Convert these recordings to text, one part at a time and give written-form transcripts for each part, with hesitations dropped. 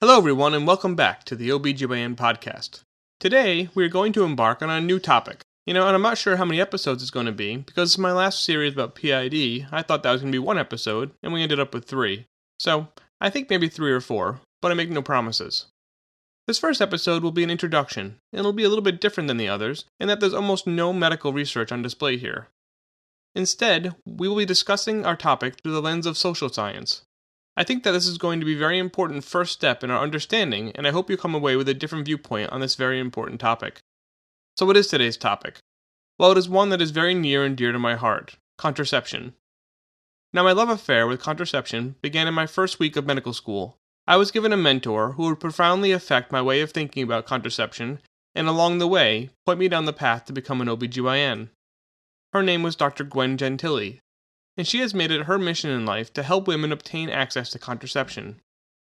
Hello everyone and welcome back to the OBGYN podcast. Today we are going to embark on a new topic. And I'm not sure how many episodes it's going to be, because my last series about PID, I thought that was going to be one episode, and we ended up with 3. So, I think maybe 3 or 4, but I make no promises. This first episode will be an introduction, and it'll be a little bit different than the others, in that there's almost no medical research on display here. Instead, we will be discussing our topic through the lens of social science. I think that this is going to be a very important first step in our understanding, and I hope you come away with a different viewpoint on this very important topic. So what is today's topic? Well, it is one that is very near and dear to my heart: contraception. Now, my love affair with contraception began in my first week of medical school. I was given a mentor who would profoundly affect my way of thinking about contraception, and along the way, point me down the path to become an OBGYN. Her name was Dr. Gwen Gentili, and she has made it her mission in life to help women obtain access to contraception.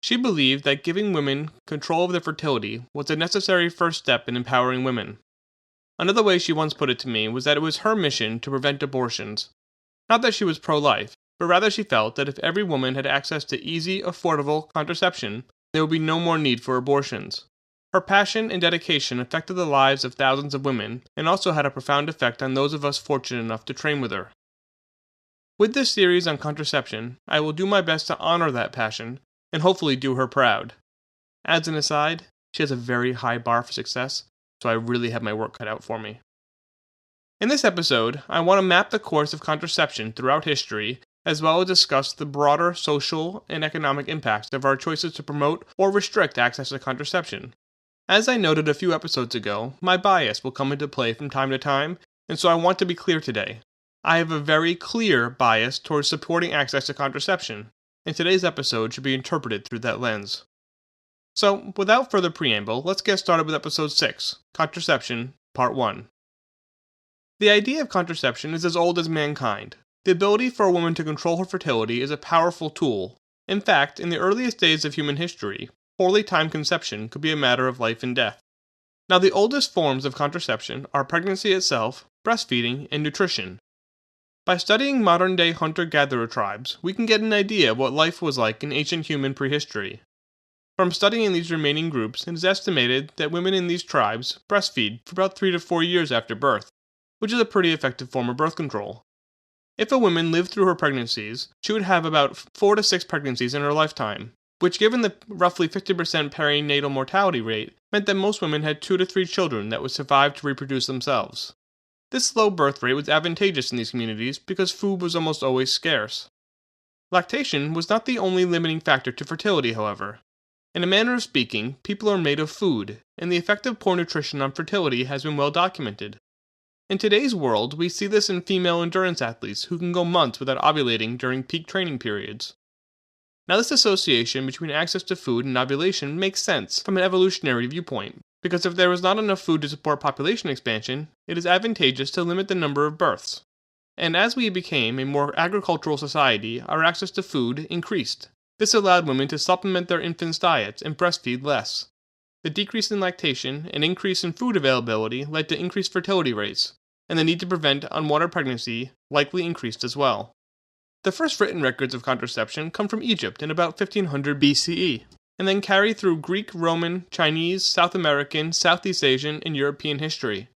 She believed that giving women control of their fertility was a necessary first step in empowering women. Another way she once put it to me was that it was her mission to prevent abortions. Not that she was pro-life, but rather she felt that if every woman had access to easy, affordable contraception, there would be no more need for abortions. Her passion and dedication affected the lives of thousands of women, and also had a profound effect on those of us fortunate enough to train with her. With this series on contraception, I will do my best to honor that passion, and hopefully do her proud. As an aside, she has a very high bar for success, so I really have my work cut out for me. In this episode, I want to map the course of contraception throughout history, as well as discuss the broader social and economic impacts of our choices to promote or restrict access to contraception. As I noted a few episodes ago, my bias will come into play from time to time, and so I want to be clear today. I have a very clear bias towards supporting access to contraception, and today's episode should be interpreted through that lens. So, without further preamble, let's get started with episode 6, Contraception, Part 1. The idea of contraception is as old as mankind. The ability for a woman to control her fertility is a powerful tool. In fact, in the earliest days of human history, poorly timed conception could be a matter of life and death. Now, the oldest forms of contraception are pregnancy itself, breastfeeding, and nutrition. By studying modern-day hunter-gatherer tribes, we can get an idea of what life was like in ancient human prehistory. From studying these remaining groups, it is estimated that women in these tribes breastfeed for about 3 to 4 years after birth, which is a pretty effective form of birth control. If a woman lived through her pregnancies, she would have about 4 to 6 pregnancies in her lifetime, which, given the roughly 50% perinatal mortality rate, meant that most women had 2 to 3 children that would survive to reproduce themselves. This low birth rate was advantageous in these communities because food was almost always scarce. Lactation was not the only limiting factor to fertility, however. In a manner of speaking, people are made of food, and the effect of poor nutrition on fertility has been well documented. In today's world, we see this in female endurance athletes who can go months without ovulating during peak training periods. Now, this association between access to food and ovulation makes sense from an evolutionary viewpoint, because if there was not enough food to support population expansion, it is advantageous to limit the number of births. And as we became a more agricultural society, our access to food increased. This allowed women to supplement their infants' diets and breastfeed less. The decrease in lactation and increase in food availability led to increased fertility rates, and the need to prevent unwanted pregnancy likely increased as well. The first written records of contraception come from Egypt in about 1500 BCE, and then carry through Greek, Roman, Chinese, South American, Southeast Asian, and European history.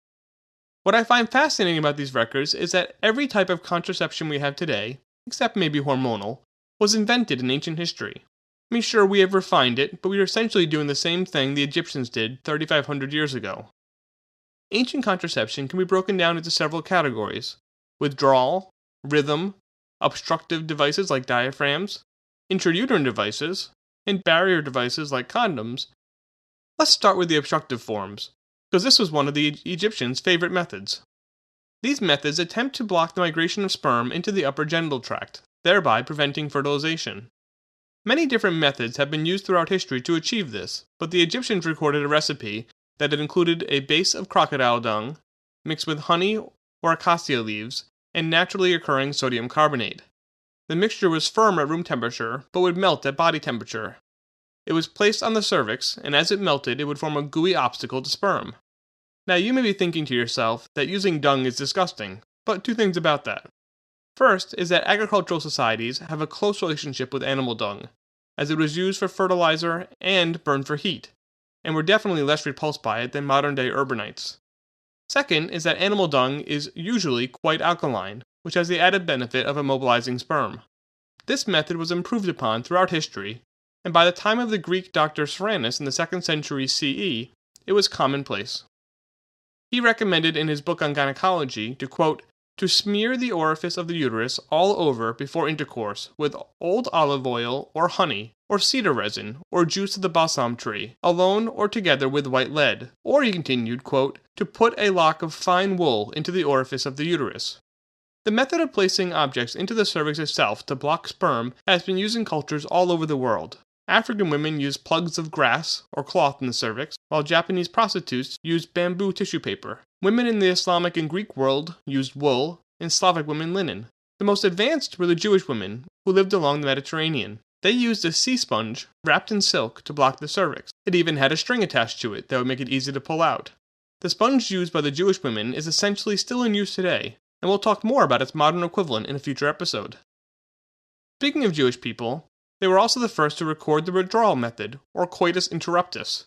What I find fascinating about these records is that every type of contraception we have today, except maybe hormonal, was invented in ancient history. I mean, sure, we have refined it, but we are essentially doing the same thing the Egyptians did 3,500 years ago. Ancient contraception can be broken down into several categories: withdrawal, rhythm, obstructive devices like diaphragms, intrauterine devices, and barrier devices like condoms. Let's start with the obstructive forms, because this was one of the Egyptians' favorite methods. These methods attempt to block the migration of sperm into the upper genital tract, thereby preventing fertilization. Many different methods have been used throughout history to achieve this, but the Egyptians recorded a recipe that had included a base of crocodile dung, mixed with honey or acacia leaves, and naturally occurring sodium carbonate. The mixture was firm at room temperature, but would melt at body temperature. It was placed on the cervix, and as it melted, it would form a gooey obstacle to sperm. Now, you may be thinking to yourself that using dung is disgusting, but 2 things about that. First is that agricultural societies have a close relationship with animal dung. as it was used for fertilizer and burned for heat, and were definitely less repulsed by it than modern-day urbanites. Second is that animal dung is usually quite alkaline, which has the added benefit of immobilizing sperm. This method was improved upon throughout history, and by the time of the Greek doctor Soranus in the 2nd century CE, it was commonplace. He recommended in his book on gynecology to, quote, to smear the orifice of the uterus all over before intercourse with old olive oil or honey, or cedar resin, or juice of the balsam tree, alone or together with white lead, or, he continued, quote, to put a lock of fine wool into the orifice of the uterus. The method of placing objects into the cervix itself to block sperm has been used in cultures all over the world. African women use plugs of grass or cloth in the cervix, while Japanese prostitutes used bamboo tissue paper. Women in the Islamic and Greek world used wool, and Slavic women linen. The most advanced were the Jewish women, who lived along the Mediterranean. They used a sea sponge wrapped in silk to block the cervix. It even had a string attached to it that would make it easy to pull out. The sponge used by the Jewish women is essentially still in use today, and we'll talk more about its modern equivalent in a future episode. Speaking of Jewish people, they were also the first to record the withdrawal method, or coitus interruptus.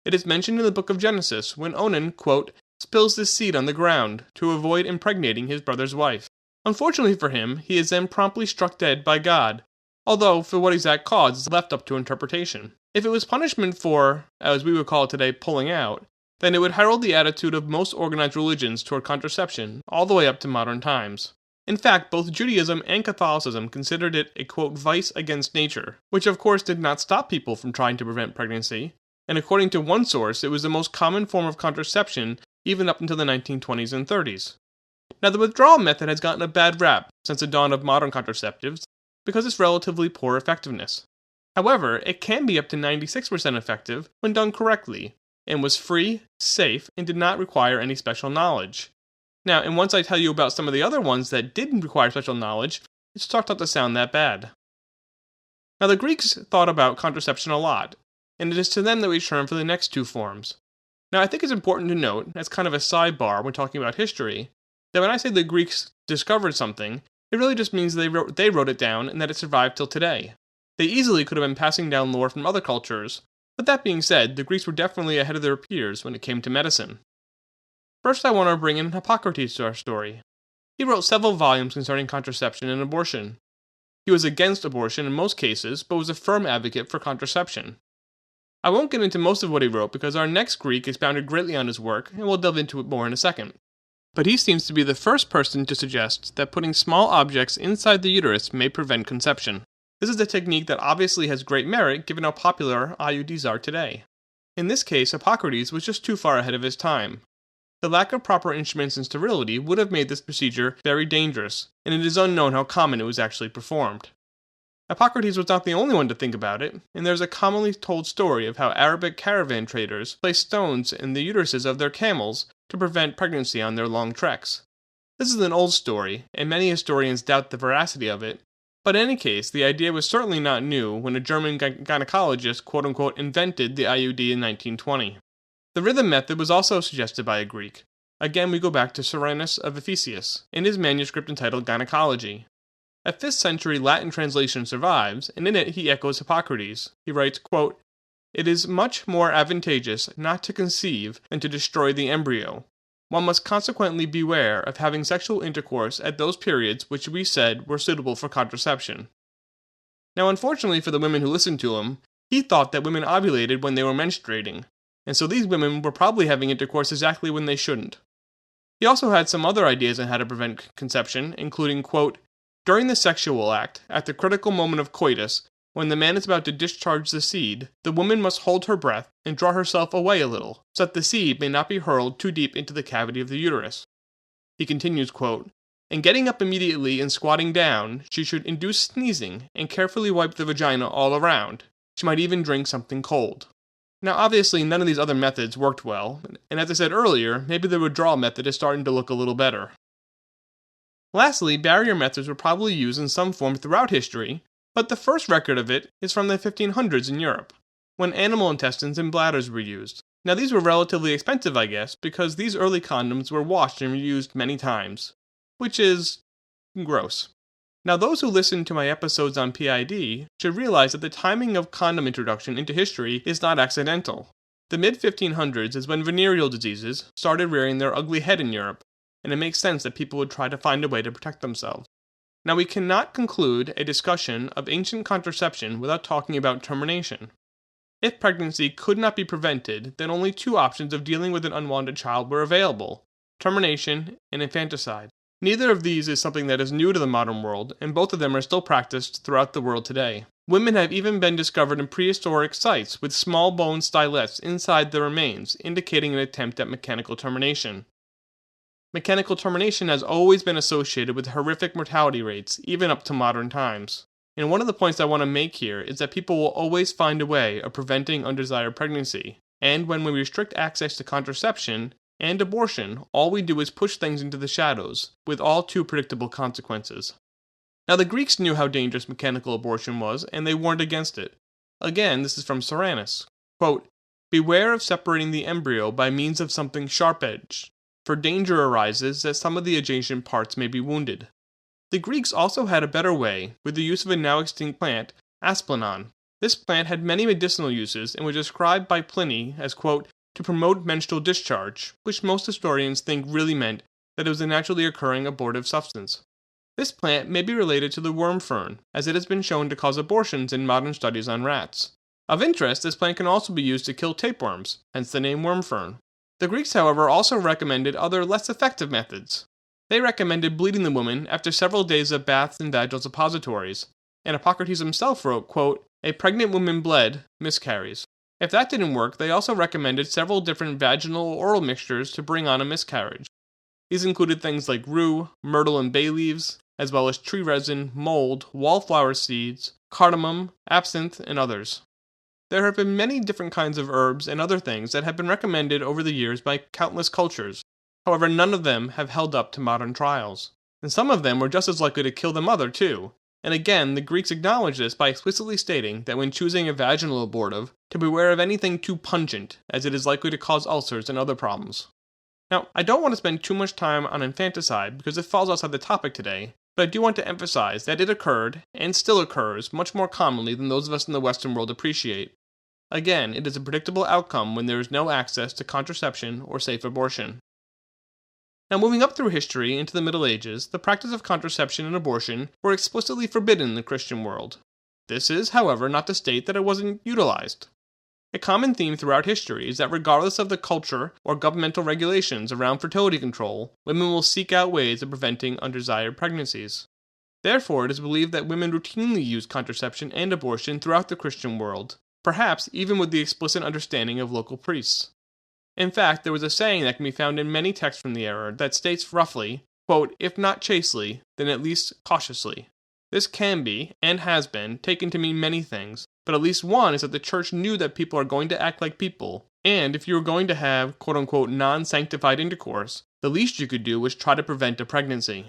It is mentioned in the book of Genesis when Onan, quote, spills the seed on the ground to avoid impregnating his brother's wife. Unfortunately for him, he is then promptly struck dead by God, although for what exact cause is left up to interpretation. If it was punishment for, as we would call it today, pulling out, then it would herald the attitude of most organized religions toward contraception, all the way up to modern times. In fact, both Judaism and Catholicism considered it a, quote, vice against nature, which of course did not stop people from trying to prevent pregnancy, and according to one source, it was the most common form of contraception even up until the 1920s and 30s. Now, the withdrawal method has gotten a bad rap since the dawn of modern contraceptives because of its relatively poor effectiveness. However, it can be up to 96% effective when done correctly, and was free, safe, and did not require any special knowledge. Now, and once I tell you about some of the other ones that didn't require special knowledge, it starts not to sound that bad. Now, the Greeks thought about contraception a lot, and it is to them that we turn for the next two forms. Now, I think it's important to note, as kind of a sidebar when talking about history, that when I say the Greeks discovered something, it really just means they wrote it down and that it survived till today. They easily could have been passing down lore from other cultures, but that being said, the Greeks were definitely ahead of their peers when it came to medicine. First, I want to bring in Hippocrates to our story. He wrote several volumes concerning contraception and abortion. He was against abortion in most cases, but was a firm advocate for contraception. I won't get into most of what he wrote because our next Greek expounded greatly on his work, and we'll delve into it more in a second. But he seems to be the first person to suggest that putting small objects inside the uterus may prevent conception. This is a technique that obviously has great merit given how popular IUDs are today. In this case, Hippocrates was just too far ahead of his time. The lack of proper instruments and sterility would have made this procedure very dangerous, and it is unknown how common it was actually performed. Hippocrates was not the only one to think about it, and there is a commonly told story of how Arabic caravan traders placed stones in the uteruses of their camels to prevent pregnancy on their long treks. This is an old story, and many historians doubt the veracity of it, but in any case, the idea was certainly not new when a German gynecologist quote-unquote invented the IUD in 1920. The rhythm method was also suggested by a Greek. Again, we go back to Soranus of Ephesus, in his manuscript entitled Gynecology. A 5th century Latin translation survives, and in it he echoes Hippocrates. He writes, quote, it is much more advantageous not to conceive than to destroy the embryo. One must consequently beware of having sexual intercourse at those periods which we said were suitable for contraception. Now, unfortunately for the women who listened to him, he thought that women ovulated when they were menstruating, and so these women were probably having intercourse exactly when they shouldn't. He also had some other ideas on how to prevent conception, including, quote, during the sexual act, at the critical moment of coitus, when the man is about to discharge the seed, the woman must hold her breath and draw herself away a little, so that the seed may not be hurled too deep into the cavity of the uterus. He continues, quote, and getting up immediately and squatting down, she should induce sneezing and carefully wipe the vagina all around. She might even drink something cold. Now, obviously, none of these other methods worked well, and as I said earlier, maybe the withdrawal method is starting to look a little better. Lastly, barrier methods were probably used in some form throughout history, but the first record of it is from the 1500s in Europe, when animal intestines and bladders were used. Now, these were relatively expensive, I guess, because these early condoms were washed and reused many times, which is gross. Now, those who listen to my episodes on PID should realize that the timing of condom introduction into history is not accidental. The mid-1500s is when venereal diseases started rearing their ugly head in Europe, and it makes sense that people would try to find a way to protect themselves. Now, we cannot conclude a discussion of ancient contraception without talking about termination. If pregnancy could not be prevented, then only two options of dealing with an unwanted child were available: termination and infanticide. Neither of these is something that is new to the modern world, and both of them are still practiced throughout the world today. Women have even been discovered in prehistoric sites with small bone stylets inside the remains, indicating an attempt at mechanical termination. Mechanical termination has always been associated with horrific mortality rates, even up to modern times. And one of the points I want to make here is that people will always find a way of preventing undesired pregnancy, and when we restrict access to contraception and abortion, all we do is push things into the shadows, with all too predictable consequences. Now, the Greeks knew how dangerous mechanical abortion was, and they warned against it. Again, this is from Soranus. Quote, "Beware of separating the embryo by means of something sharp-edged, for danger arises that some of the adjacent parts may be wounded." The Greeks also had a better way with the use of a now extinct plant, asplanon. This plant had many medicinal uses and was described by Pliny as, quote, "to promote menstrual discharge," which most historians think really meant that it was a naturally occurring abortive substance. This plant may be related to the worm fern, as it has been shown to cause abortions in modern studies on rats. Of interest, this plant can also be used to kill tapeworms, hence the name worm fern. The Greeks, however, also recommended other less effective methods. They recommended bleeding the woman after several days of baths and vaginal suppositories, and Hippocrates himself wrote, quote, "A pregnant woman bled, miscarries." If that didn't work, they also recommended several different vaginal or oral mixtures to bring on a miscarriage. These included things like rue, myrtle and bay leaves, as well as tree resin, mold, wallflower seeds, cardamom, absinthe, and others. There have been many different kinds of herbs and other things that have been recommended over the years by countless cultures. However, none of them have held up to modern trials. And some of them were just as likely to kill the mother, too. And again, the Greeks acknowledged this by explicitly stating that when choosing a vaginal abortive, to beware of anything too pungent, as it is likely to cause ulcers and other problems. Now, I don't want to spend too much time on infanticide because it falls outside the topic today, but I do want to emphasize that it occurred, and still occurs, much more commonly than those of us in the Western world appreciate. Again, it is a predictable outcome when there is no access to contraception or safe abortion. Now, moving up through history into the Middle Ages, the practice of contraception and abortion were explicitly forbidden in the Christian world. This is, however, not to state that it wasn't utilized. A common theme throughout history is that regardless of the culture or governmental regulations around fertility control, women will seek out ways of preventing undesired pregnancies. Therefore, it is believed that women routinely used contraception and abortion throughout the Christian world, perhaps even with the explicit understanding of local priests. In fact, there was a saying that can be found in many texts from the era that states roughly, quote, "if not chastely, then at least cautiously." This can be, and has been, taken to mean many things, but at least one is that the church knew that people are going to act like people, and if you were going to have, quote-unquote, non-sanctified intercourse, the least you could do was try to prevent a pregnancy.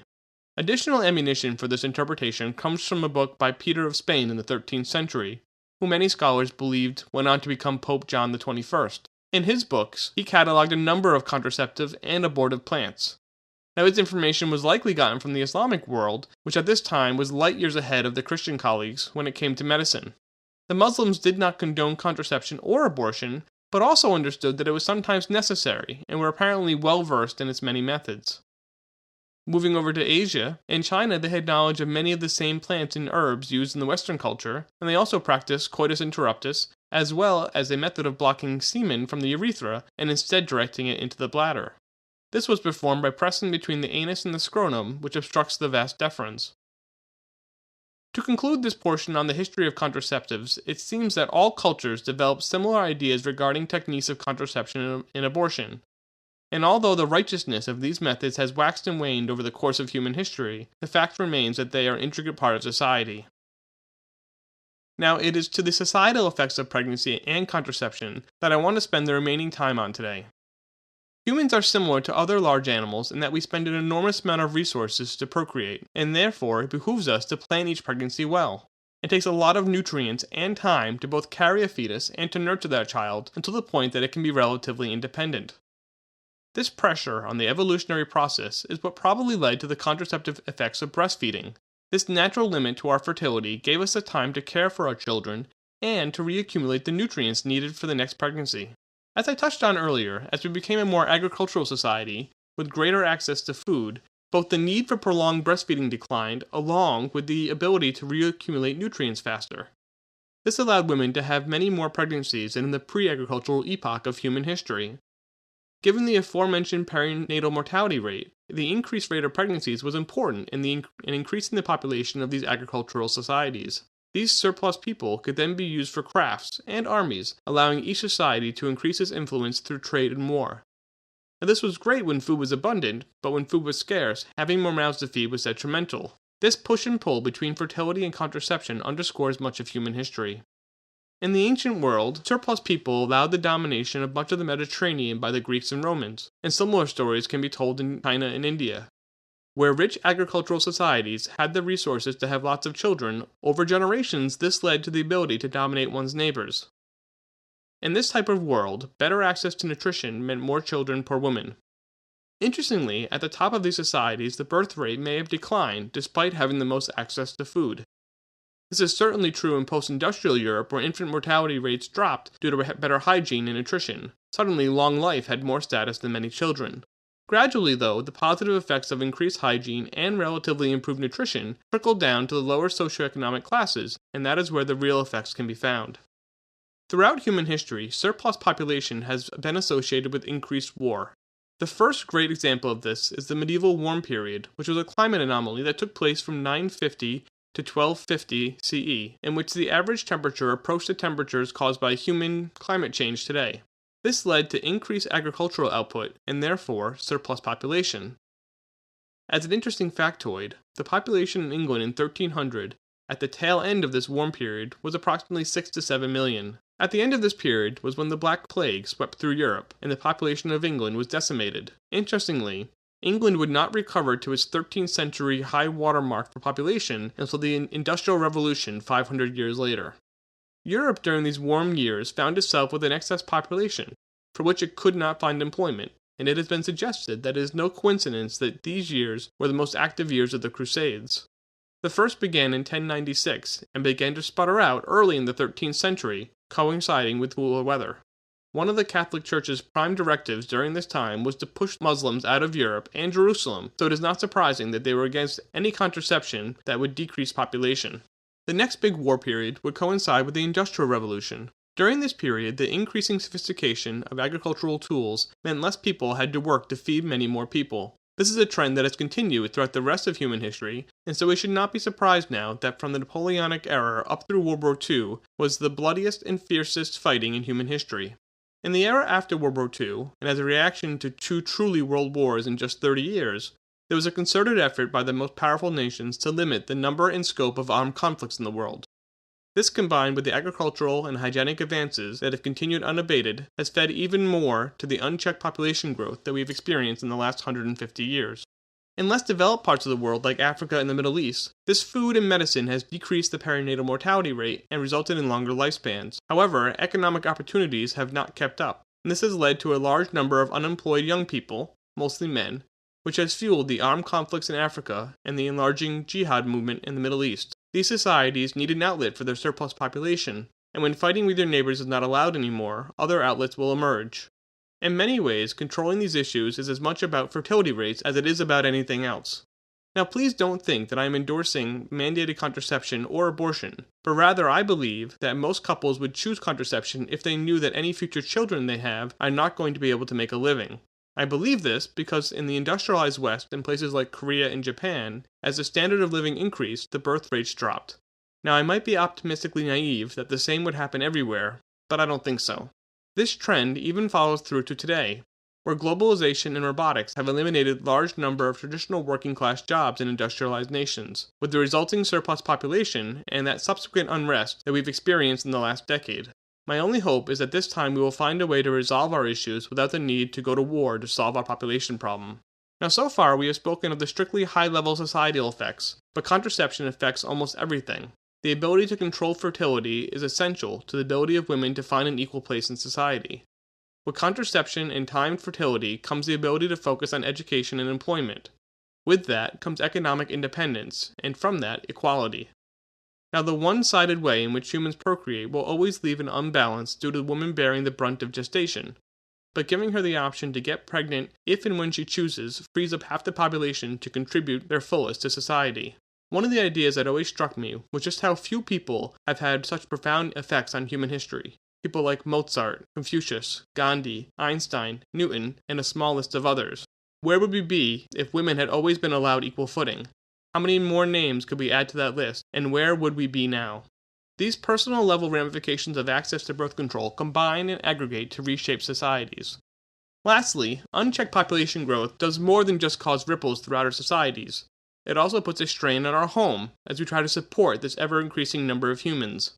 Additional ammunition for this interpretation comes from a book by Peter of Spain in the 13th century, who many scholars believed went on to become Pope John XXI. In his books, he cataloged a number of contraceptive and abortive plants. Now, his information was likely gotten from the Islamic world, which at this time was light years ahead of the Christian colleagues when it came to medicine. The Muslims did not condone contraception or abortion, but also understood that it was sometimes necessary, and were apparently well versed in its many methods. Moving over to Asia, in China they had knowledge of many of the same plants and herbs used in the Western culture, and they also practiced coitus interruptus, as well as a method of blocking semen from the urethra and instead directing it into the bladder. This was performed by pressing between the anus and the scrotum, which obstructs the vas deferens. To conclude this portion on the history of contraceptives, it seems that all cultures developed similar ideas regarding techniques of contraception and abortion. And although the righteousness of these methods has waxed and waned over the course of human history, the fact remains that they are an intricate part of society. Now, it is to the societal effects of pregnancy and contraception that I want to spend the remaining time on today. Humans are similar to other large animals in that we spend an enormous amount of resources to procreate, and therefore it behooves us to plan each pregnancy well. It takes a lot of nutrients and time to both carry a fetus and to nurture that child until the point that it can be relatively independent. This pressure on the evolutionary process is what probably led to the contraceptive effects of breastfeeding, This natural limit to our fertility gave us the time to care for our children and to reaccumulate the nutrients needed for the next pregnancy. As I touched on earlier, as we became a more agricultural society with greater access to food, both the need for prolonged breastfeeding declined, along with the ability to reaccumulate nutrients faster. This allowed women to have many more pregnancies than in the pre-agricultural epoch of human history. Given the aforementioned perinatal mortality rate, the increased rate of pregnancies was important in increasing the population of these agricultural societies. These surplus people could then be used for crafts and armies, allowing each society to increase its influence through trade and war. Now, this was great when food was abundant, but when food was scarce, having more mouths to feed was detrimental. This push and pull between fertility and contraception underscores much of human history. In the ancient world, surplus people allowed the domination of much of the Mediterranean by the Greeks and Romans, and similar stories can be told in China and India. Where rich agricultural societies had the resources to have lots of children, over generations this led to the ability to dominate one's neighbors. In this type of world, better access to nutrition meant more children per woman. Interestingly, at the top of these societies, the birth rate may have declined despite having the most access to food. This is certainly true in post-industrial Europe, where infant mortality rates dropped due to better hygiene and nutrition. Suddenly, long life had more status than many children. Gradually, though, the positive effects of increased hygiene and relatively improved nutrition trickled down to the lower socioeconomic classes, and that is where the real effects can be found. Throughout human history, surplus population has been associated with increased war. The first great example of this is the medieval warm period, which was a climate anomaly that took place from 950 to 1250 CE, in which the average temperature approached the temperatures caused by human climate change today. This led to increased agricultural output and therefore surplus population. As an interesting factoid, the population in England in 1300, at the tail end of this warm period, was approximately 6 to 7 million. At the end of this period was when the Black Plague swept through Europe and the population of England was decimated. Interestingly, England would not recover to its 13th century high water mark for population until the Industrial Revolution 500 years later. Europe during these warm years found itself with an excess population, for which it could not find employment, and it has been suggested that it is no coincidence that these years were the most active years of the Crusades. The first began in 1096, and began to sputter out early in the 13th century, coinciding with cooler weather. One of the Catholic Church's prime directives during this time was to push Muslims out of Europe and Jerusalem, so it is not surprising that they were against any contraception that would decrease population. The next big war period would coincide with the Industrial Revolution. During this period, the increasing sophistication of agricultural tools meant less people had to work to feed many more people. This is a trend that has continued throughout the rest of human history, and so we should not be surprised now that from the Napoleonic era up through World War II was the bloodiest and fiercest fighting in human history. In the era after World War II, and as a reaction to 2 truly world wars in just 30 years, there was a concerted effort by the most powerful nations to limit the number and scope of armed conflicts in the world. This, combined with the agricultural and hygienic advances that have continued unabated, has fed even more to the unchecked population growth that we have experienced in the last 150 years. In less developed parts of the world like Africa and the Middle East, this food and medicine has decreased the perinatal mortality rate and resulted in longer lifespans. However, economic opportunities have not kept up, and this has led to a large number of unemployed young people, mostly men, which has fueled the armed conflicts in Africa and the enlarging jihad movement in the Middle East. These societies need an outlet for their surplus population, and when fighting with their neighbors is not allowed anymore, other outlets will emerge. In many ways, controlling these issues is as much about fertility rates as it is about anything else. Now, please don't think that I am endorsing mandated contraception or abortion, but rather I believe that most couples would choose contraception if they knew that any future children they have are not going to be able to make a living. I believe this because in the industrialized West, in places like Korea and Japan, as the standard of living increased, the birth rates dropped. Now, I might be optimistically naive that the same would happen everywhere, but I don't think so. This trend even follows through to today, where globalization and robotics have eliminated large number of traditional working-class jobs in industrialized nations, with the resulting surplus population and that subsequent unrest that we've experienced in the last decade. My only hope is that this time we will find a way to resolve our issues without the need to go to war to solve our population problem. Now, so far we have spoken of the strictly high-level societal effects, but contraception affects almost everything. The ability to control fertility is essential to the ability of women to find an equal place in society. With contraception and timed fertility comes the ability to focus on education and employment. With that comes economic independence, and from that, equality. Now, the one-sided way in which humans procreate will always leave an unbalance due to the woman bearing the brunt of gestation, but giving her the option to get pregnant if and when she chooses frees up half the population to contribute their fullest to society. One of the ideas that always struck me was just how few people have had such profound effects on human history. People like Mozart, Confucius, Gandhi, Einstein, Newton, and a small list of others. Where would we be if women had always been allowed equal footing? How many more names could we add to that list, and where would we be now? These personal level ramifications of access to birth control combine and aggregate to reshape societies. Lastly, unchecked population growth does more than just cause ripples throughout our societies. It also puts a strain on our home as we try to support this ever-increasing number of humans.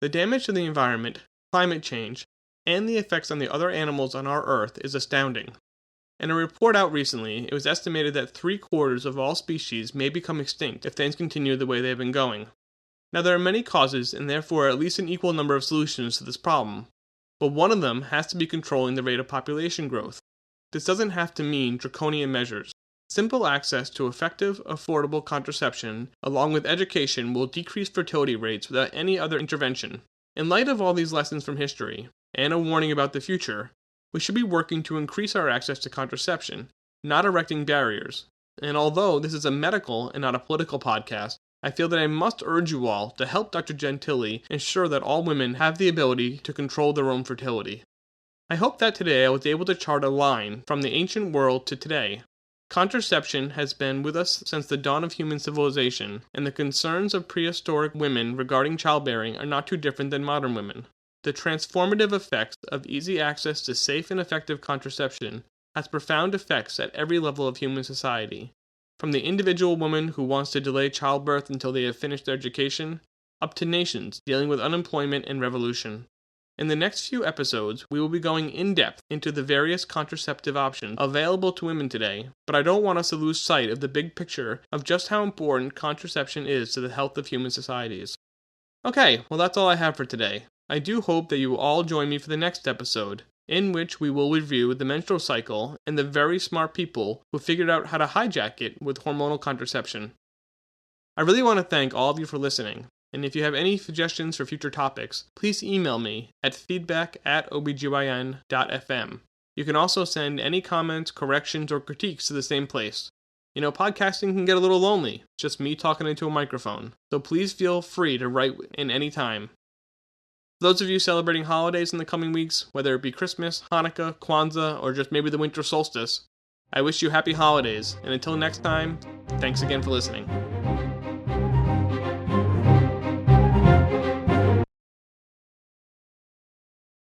The damage to the environment, climate change, and the effects on the other animals on our Earth is astounding. In a report out recently, it was estimated that 3/4 of all species may become extinct if things continue the way they have been going. Now, there are many causes and therefore at least an equal number of solutions to this problem, but one of them has to be controlling the rate of population growth. This doesn't have to mean draconian measures. Simple access to effective, affordable contraception, along with education, will decrease fertility rates without any other intervention. In light of all these lessons from history, and a warning about the future, we should be working to increase our access to contraception, not erecting barriers. And although this is a medical and not a political podcast, I feel that I must urge you all to help Dr. Gentili ensure that all women have the ability to control their own fertility. I hope that today I was able to chart a line from the ancient world to today. Contraception has been with us since the dawn of human civilization, and the concerns of prehistoric women regarding childbearing are not too different than modern women. The transformative effects of easy access to safe and effective contraception has profound effects at every level of human society, from the individual woman who wants to delay childbirth until they have finished their education, up to nations dealing with unemployment and revolution. In the next few episodes, we will be going in-depth into the various contraceptive options available to women today, but I don't want us to lose sight of the big picture of just how important contraception is to the health of human societies. Okay, well that's all I have for today. I do hope that you will all join me for the next episode, in which we will review the menstrual cycle and the very smart people who figured out how to hijack it with hormonal contraception. I really want to thank all of you for listening, and if you have any suggestions for future topics, please email me at feedback@obgyn.fm. You can also send any comments, corrections, or critiques to the same place. You know, podcasting can get a little lonely, just me talking into a microphone, so please feel free to write in any time. For those of you celebrating holidays in the coming weeks, whether it be Christmas, Hanukkah, Kwanzaa, or just maybe the winter solstice, I wish you happy holidays, and until next time, thanks again for listening.